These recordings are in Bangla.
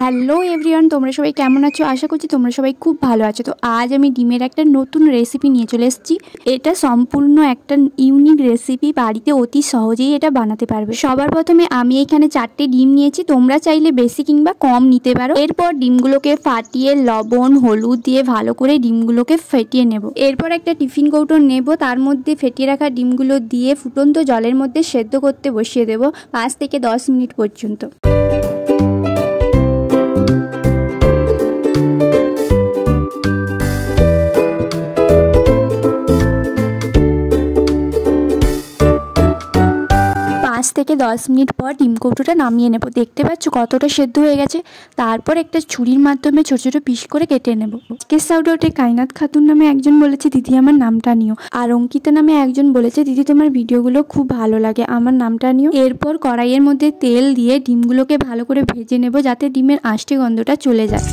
হ্যালো এভরিওয়ান, তোমরা সবাই কেমন আছো? আশা করছি তোমরা সবাই খুব ভালো আছো। তো আজ আমি ডিমের একটা নতুন রেসিপি নিয়ে চলে এসেছি। এটা সম্পূর্ণ একটা ইউনিক রেসিপি, বাড়িতে অতি সহজেই এটা বানাতে পারবে। সবার প্রথমে আমি এখানে 4টে ডিম নিয়েছি, তোমরা চাইলে বেশি কিংবা কম নিতে পারো। এরপর ডিমগুলোকে ফাটিয়ে লবণ হলুদ দিয়ে ভালো করে ডিমগুলোকে ফেটিয়ে নেব। এরপর একটা টিফিন কৌটো নেব, তার মধ্যে ফেটিয়ে রাখা ডিমগুলো দিয়ে ফুটন্ত জলের মধ্যে সেদ্ধ করতে বসিয়ে দেব 5 থেকে 10 মিনিট পর্যন্ত। থেকে 10 মিনিট পর ডিম কৌটোটা নামিয়ে নেব। দেখতে পাচ্ছ কতটা সেদ্ধ হয়ে গেছে। তারপর একটা ছুরির মাধ্যমে ছোট ছোট পিস করে কেটে নেব। আজকের সাউডাউটে কায়নাত খাতুন নামে একজন বলেছে, দিদি আমার নামটা নিও। আর অঙ্কিতা নামে একজন বলেছে, দিদি তোমার ভিডিওগুলো খুব ভালো লাগে, আমার নামটা নিও। এরপর কড়াইয়ের মধ্যে তেল দিয়ে ডিমগুলোকে ভালো করে ভেজে নেব, যাতে ডিমের আঁশটে গন্ধটা চলে যায়।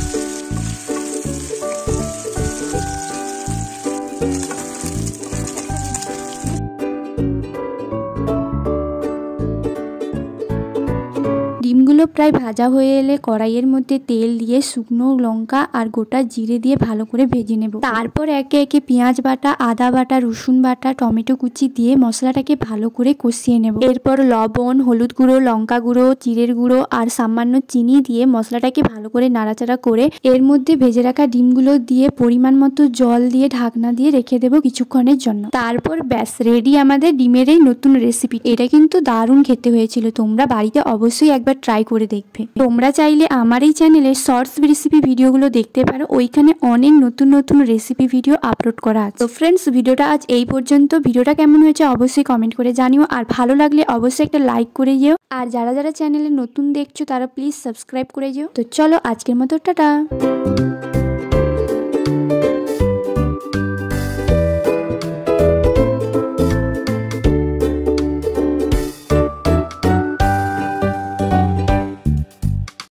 ডিমগুলো প্রায় ভাজা হয়ে এলে কড়াইয়ের মধ্যে তেল দিয়ে শুকনো লঙ্কা আর গোটা জিরে দিয়ে ভালো করে ভেজে নেব। তারপর একে একে পেঁয়াজ বাটা, আদা বাটা, রসুন বাটা, টমেটো কুচি দিয়ে মশলাটাকে ভালো করে কষিয়ে নেব। এরপর লবণ, হলুদ গুঁড়ো, লঙ্কা গুঁড়ো, জিরের গুঁড়ো আর সামান্য চিনি দিয়ে মশলাটাকে ভালো করে নাড়াচাড়া করে এর মধ্যে ভেজে রাখা ডিমগুলো দিয়ে পরিমাণ মতো জল দিয়ে ঢাকনা দিয়ে রেখে দেবো কিছুক্ষণের জন্য। তারপর ব্যাস রেডি আমাদের ডিমের এই নতুন রেসিপি। এটা কিন্তু দারুণ খেতে হয়েছিল, তোমরা বাড়িতে অবশ্যই একবার ট্রাই করে দেখবে। তোমরা চাইলে আমার এই চ্যানেলে শর্টস রেসিপি ভিডিওগুলো দেখতে পারো, ওইখানে অনেক নতুন নতুন রেসিপি ভিডিও আপলোড করা আছে। তো ফ্রেন্ডস, ভিডিওটা আজ এই পর্যন্ত। ভিডিওটা কেমন হয়েছে অবশ্যই কমেন্ট করে জানিও, আর ভালো লাগলে অবশ্যই একটা লাইক করে যেও। আর যারা যারা চ্যানেলে নতুন দেখছো তারা প্লিজ সাবস্ক্রাইব করে যেও। তো চলো আজকের মতো টাটা।